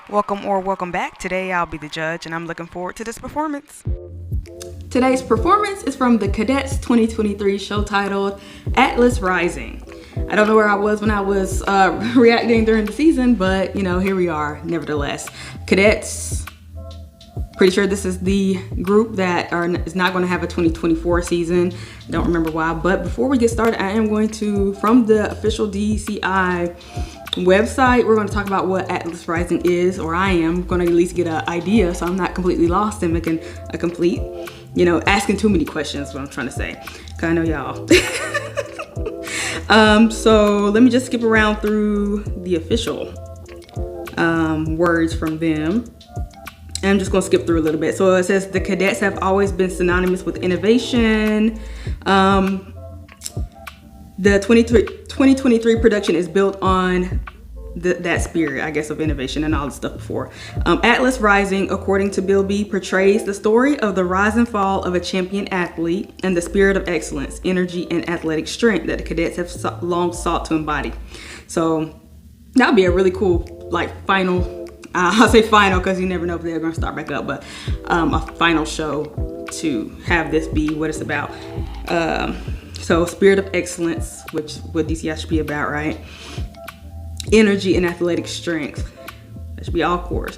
Welcome back. Today I'll be the judge and I'm looking forward to this performance. Today's performance is from the Cadets 2023 show titled Atlas Rising. I don't know where I was when I was reacting during the season, but here we are nevertheless. Cadets, pretty sure this is the group that is not going to have a 2024 season. Don't remember why, but before we get started, I am going to, from the official DCI website, we're going to talk about what Atlas Rising is, or I am going to at least get an idea so I'm not completely lost and making a complete, asking too many questions, what I'm trying to say. Cause I know y'all. So let me just skip around through the official words from them. And I'm just going to skip through a little bit. So it says the cadets have always been synonymous with innovation. The 2023 production is built on that spirit, I guess, of innovation and all the stuff before. Atlas Rising, according to Bill B, portrays the story of the rise and fall of a champion athlete and the spirit of excellence, energy, and athletic strength that the cadets have long sought to embody. So that would be a really cool, final, I'll say final because you never know if they're going to start back up, but a final show to have this be what it's about. So spirit of excellence, which what DCI should be about, right? Energy and athletic strength. That should be all cores.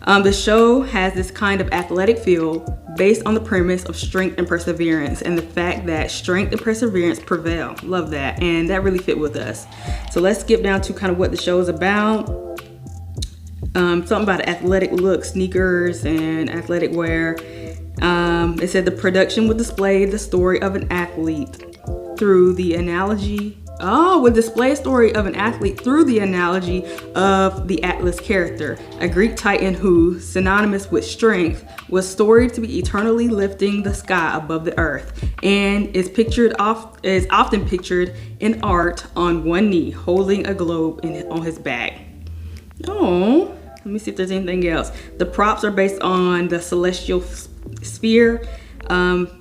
The show has this kind of athletic feel based on the premise of strength and perseverance and the fact that strength and perseverance prevail. Love that. And that really fit with us. So let's skip down to kind of what the show is about. Something about athletic look, sneakers and athletic wear. It said the production would display the story of an athlete through the analogy. Would display a story of an athlete through the analogy of the Atlas character, a Greek titan who, synonymous with strength, was storied to be eternally lifting the sky above the earth, and is often pictured in art on one knee, holding a globe on his back. Oh, let me see if there's anything else. The props are based on the celestial sphere.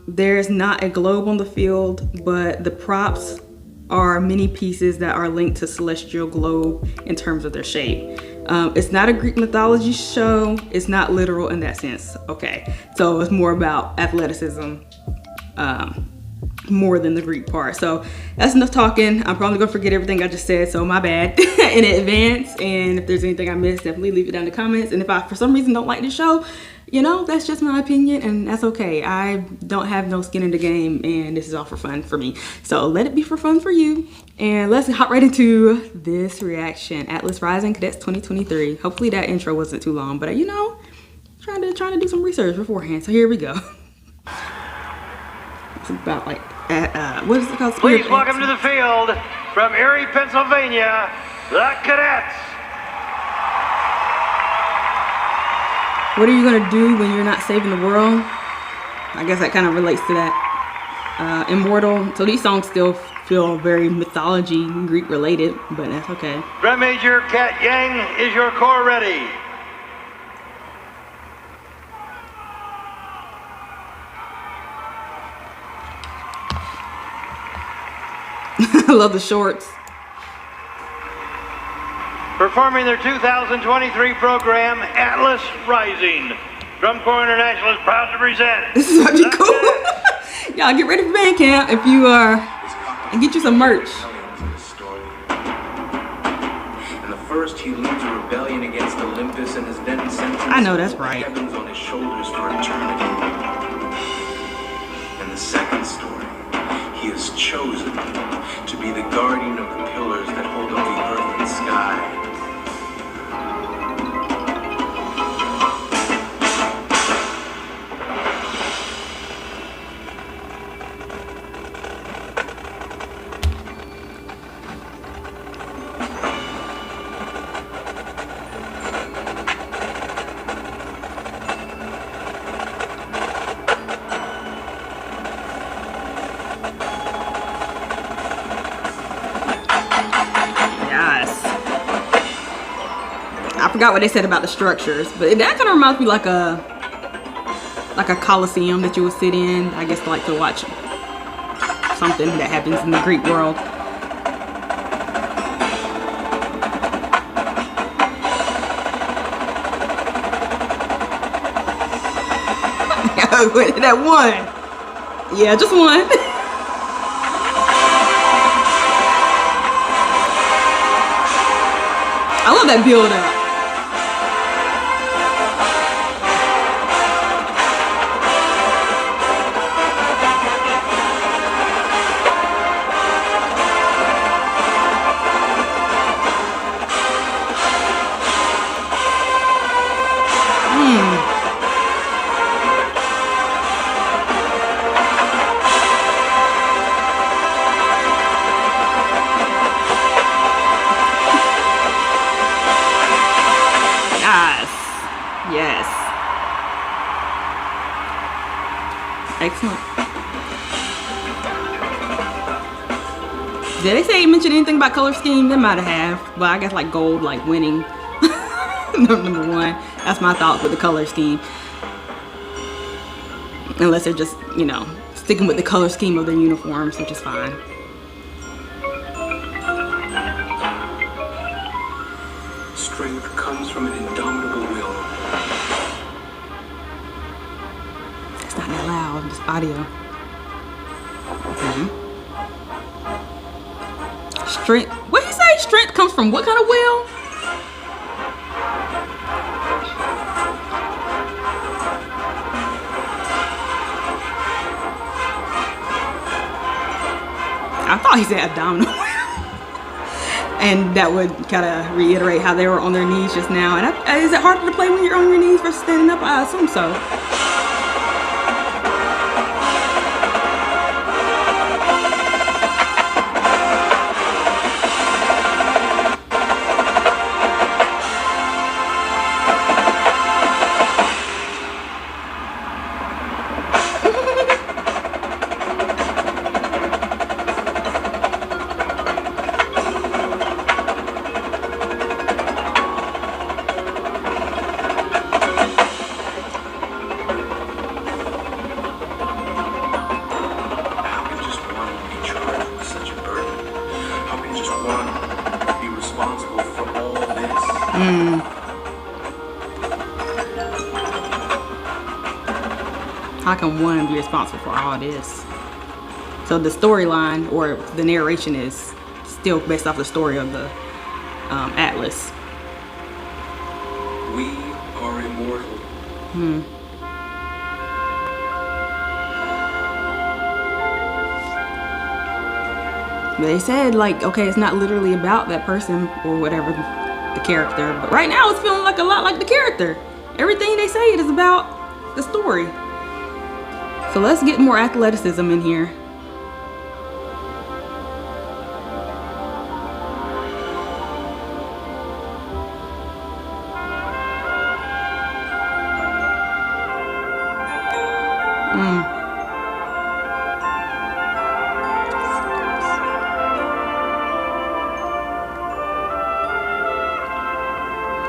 There's not a globe on the field, but the props are many pieces that are linked to celestial globe in terms of their shape. It's not a Greek mythology show. It's not literal in that sense. Okay, so it's more about athleticism more than the Greek part. So that's enough talking. I'm probably gonna forget everything I just said, so my bad in advance. And if there's anything I missed, definitely leave it down in the comments. And if I for some reason don't like the show, that's just my opinion and that's okay. I don't have no skin in the game and this is all for fun for me. So let it be for fun for you. And let's hop right into this reaction. Atlas Rising Cadets 2023. Hopefully that intro wasn't too long, but trying to do some research beforehand. So here we go. It's about what is it called? Please welcome to the field from Erie, Pennsylvania, the Cadets. What are you gonna do when you're not saving the world? I guess that kind of relates to that. Immortal. So these songs still feel very mythology, Greek related, but that's okay. Drum Major Kat Yang, is your corps ready? I love the shorts. Performing their 2023 program, Atlas Rising. Drum Corps International is proud to present. This is about to be cool. Y'all get ready for band camp if you are, and get you some merch. And the first, he leads a rebellion against Olympus and is then sentenced. I know that's right. Heavens on his shoulders for eternity. And the second story, he is chosen to be the guardian of the pillars that hold up the earth and sky. I forgot what they said about the structures, but that kind of reminds me like a coliseum that you would sit in, I guess, like to watch something that happens in the Greek world. That one. Yeah, just one. I love that build up. Yes. Excellent. Did they say mention anything about color scheme? They might have, but I guess like gold, like winning. Number one. That's my thoughts with the color scheme. Unless they're just, you know, sticking with the color scheme of their uniforms, which is fine. Strength comes from an indomitable will. It's not that loud, just audio. Strength. What did he say? Strength comes from what kind of will? I thought he said abdominal. And that would kind of reiterate how they were on their knees just now. And is it harder to play when you're on your knees versus standing up? I assume so. How can one be responsible for all this? So the storyline or the narration is still based off the story of the Atlas. We are immortal. But they said, like, okay, it's not literally about that person or whatever, the character. But right now it's feeling like a lot like the character. Everything they say it is about the story. So let's get more athleticism in here.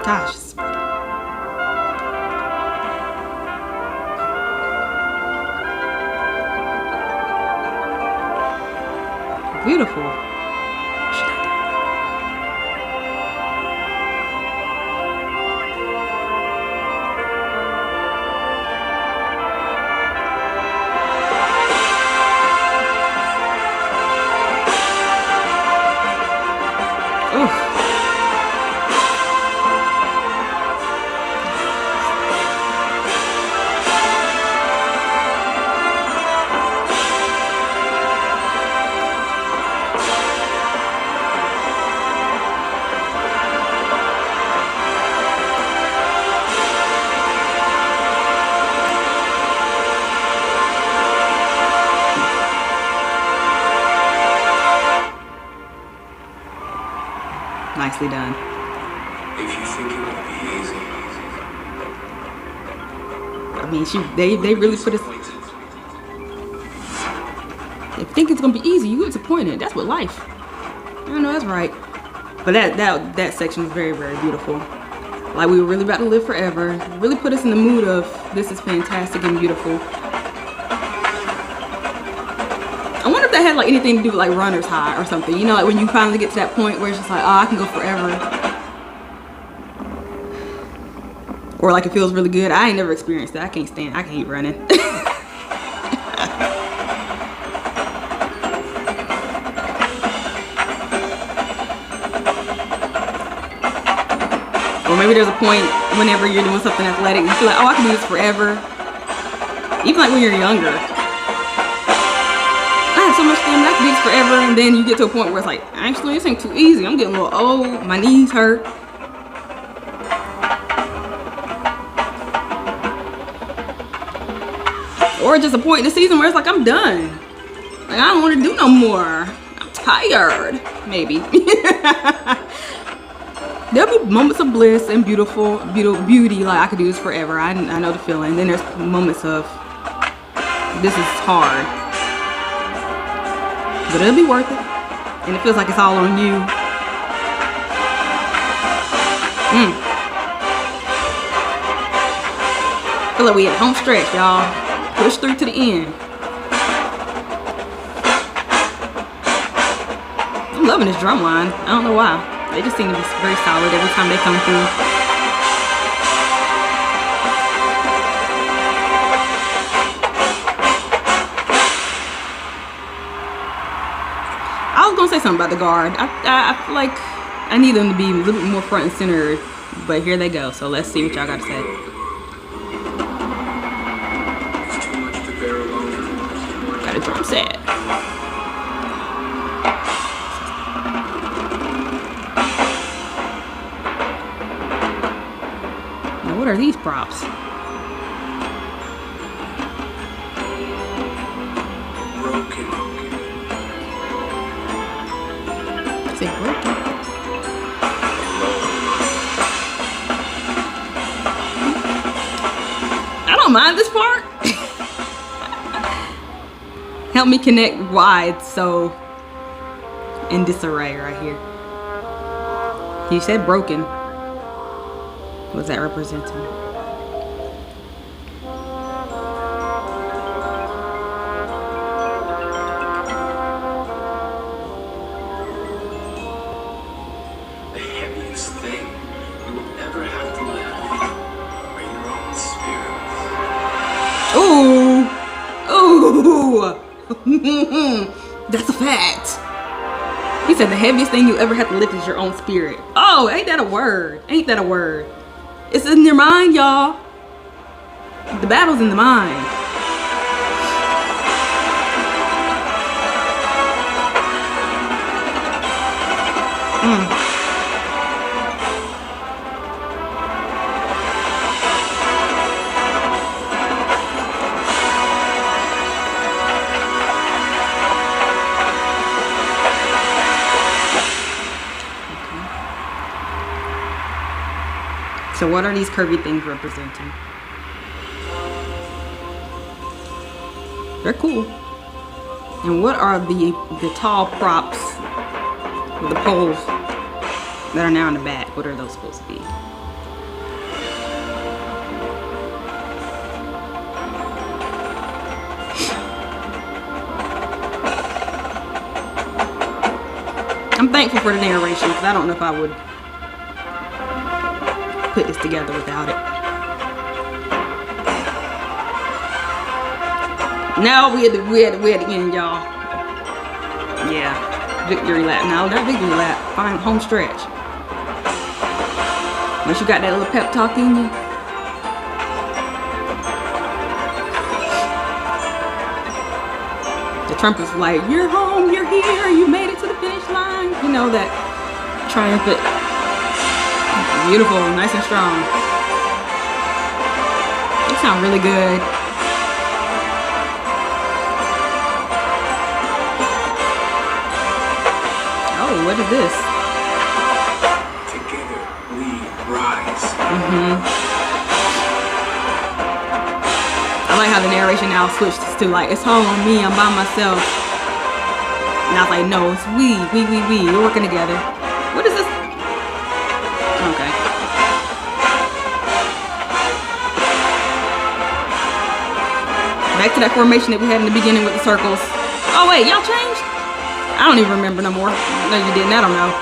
Gosh. Beautiful. Oof. Nicely done. If you think it would be easy. I mean, they really put us. If you think it's gonna be easy, you get disappointed. That's what life. I know that's right. But that section was very, very beautiful. Like we were really about to live forever. Really put us in the mood of this is fantastic and beautiful. I wonder if that had like anything to do with like runner's high or something. You know, like when you finally get to that point where it's just like, oh, I can go forever. Or like it feels really good. I ain't never experienced that. I can't stand. I can't keep running. maybe there's a point whenever you're doing something athletic, you feel like, oh, I can do this forever. Even like when you're younger. I have so much stamina, I can do this forever, and then you get to a point where it's like, actually, this ain't too easy. I'm getting a little old, my knees hurt. Or just a point in the season where it's like, I'm done. Like, I don't want to do no more. I'm tired, maybe. There'll be moments of bliss and beauty, like I could do this forever. I know the feeling. Then there's moments of, this is hard. But it'll be worth it. And it feels like it's all on you. I feel like we at home stretch, y'all. Push through to the end. I'm loving this drum line. I don't know why. They just seem to be very solid every time they come through. I was gonna say something about the guard. I feel like I need them to be a little bit more front and center, but here they go. So let's see what y'all got to say. Got a drum set. Now, what are these props? Broken. Is it broken? I don't mind this part. Help me connect why it's so in disarray right here. He said broken. What's that representing? The heaviest thing you will ever have to live are your own spirits. Ooh. Ooh. That's a fact. He said the heaviest thing you ever have to lift is your own spirit. Oh, ain't that a word? Ain't that a word? It's in your mind, y'all. The battle's in the mind. So what are these curvy things representing? They're cool. And what are the tall props with the poles that are now in the back? What are those supposed to be? I'm thankful for the narration because I don't know if I would put this together without it. Now we at the end, y'all. Yeah, victory lap. No, not victory lap. Fine, home stretch. Once you got that little pep talk in you. The trumpet's like, you're home, you're here, you made it to the finish line. You know that triumphant. Beautiful, nice and strong. They sound really good. Oh, what is this? Together we rise. I like how the narration now switched to like, it's home on me, I'm by myself. And I was like, no, it's we, we're working together. What is this? Okay. Back to that formation that we had in the beginning with the circles. Oh wait, y'all changed? I don't even remember no more. No, you didn't. I don't know.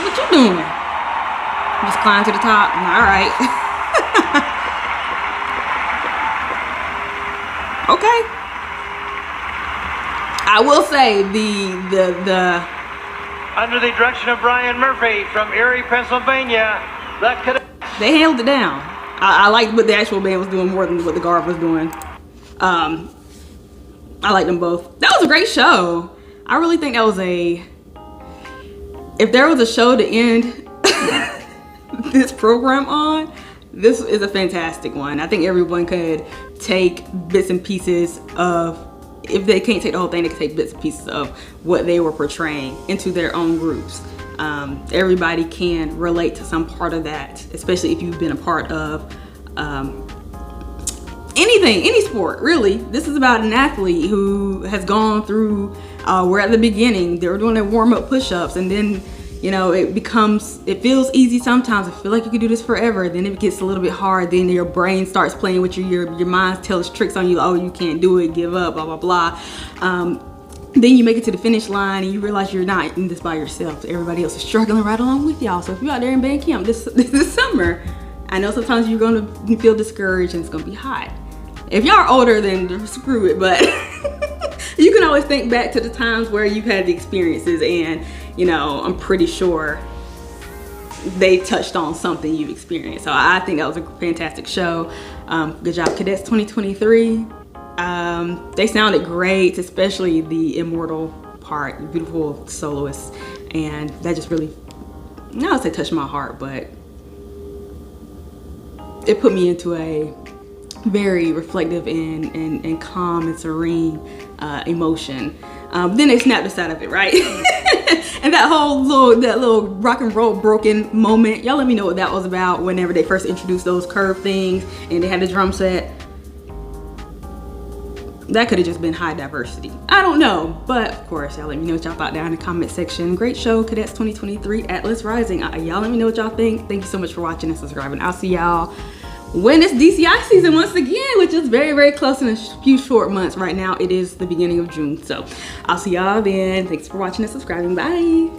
What you doing? Just climb to the top? All right. Okay. I will say the Under the direction of Brian Murphy from Erie, Pennsylvania, the Cadets. they held it down. I liked what the actual band was doing more than what the guard was doing. I liked them both. That was a great show. I really think that was if there was a show to end this program on, this is a fantastic one. I think everyone could take bits and pieces of, if they can't take the whole thing, they can take bits and pieces of what they were portraying into their own groups. Everybody can relate to some part of that, especially if you've been a part of anything, any sport, really. This is about an athlete who has gone through, we're at the beginning, they were doing their warm-up push-ups, and then, you know, it feels easy sometimes. I feel like you could do this forever. Then it gets a little bit hard. Then your brain starts playing with you. Your mind tells tricks on you. Oh, you can't do it. Give up. Blah blah blah. Then you make it to the finish line and you realize you're not in this by yourself. Everybody else is struggling right along with y'all. So if you're out there in band camp this summer, I know sometimes you're going to feel discouraged and it's going to be hot. If y'all are older, then screw it. But you can always think back to the times where you've had the experiences, and you know, I'm pretty sure they touched on something you've experienced. So I think that was a fantastic show. Good job, Cadets 2023. They sounded great, especially the immortal part, beautiful soloist. And that just really, I would say touched my heart, but it put me into a very reflective and calm and serene emotion. Then they snapped us out of it, right? And that little rock and roll broken moment, y'all let me know what that was about whenever they first introduced those curved things and they had the drum set. That could have just been high diversity. I don't know, but of course, y'all let me know what y'all thought down in the comment section. Great show, Cadets 2023, Atlas Rising. Y'all let me know what y'all think. Thank you so much for watching and subscribing. I'll see y'all when it's DCI season once again, which is very, very close in a few short months. Right now, it is the beginning of June. So I'll see y'all then. Thanks for watching and subscribing. Bye.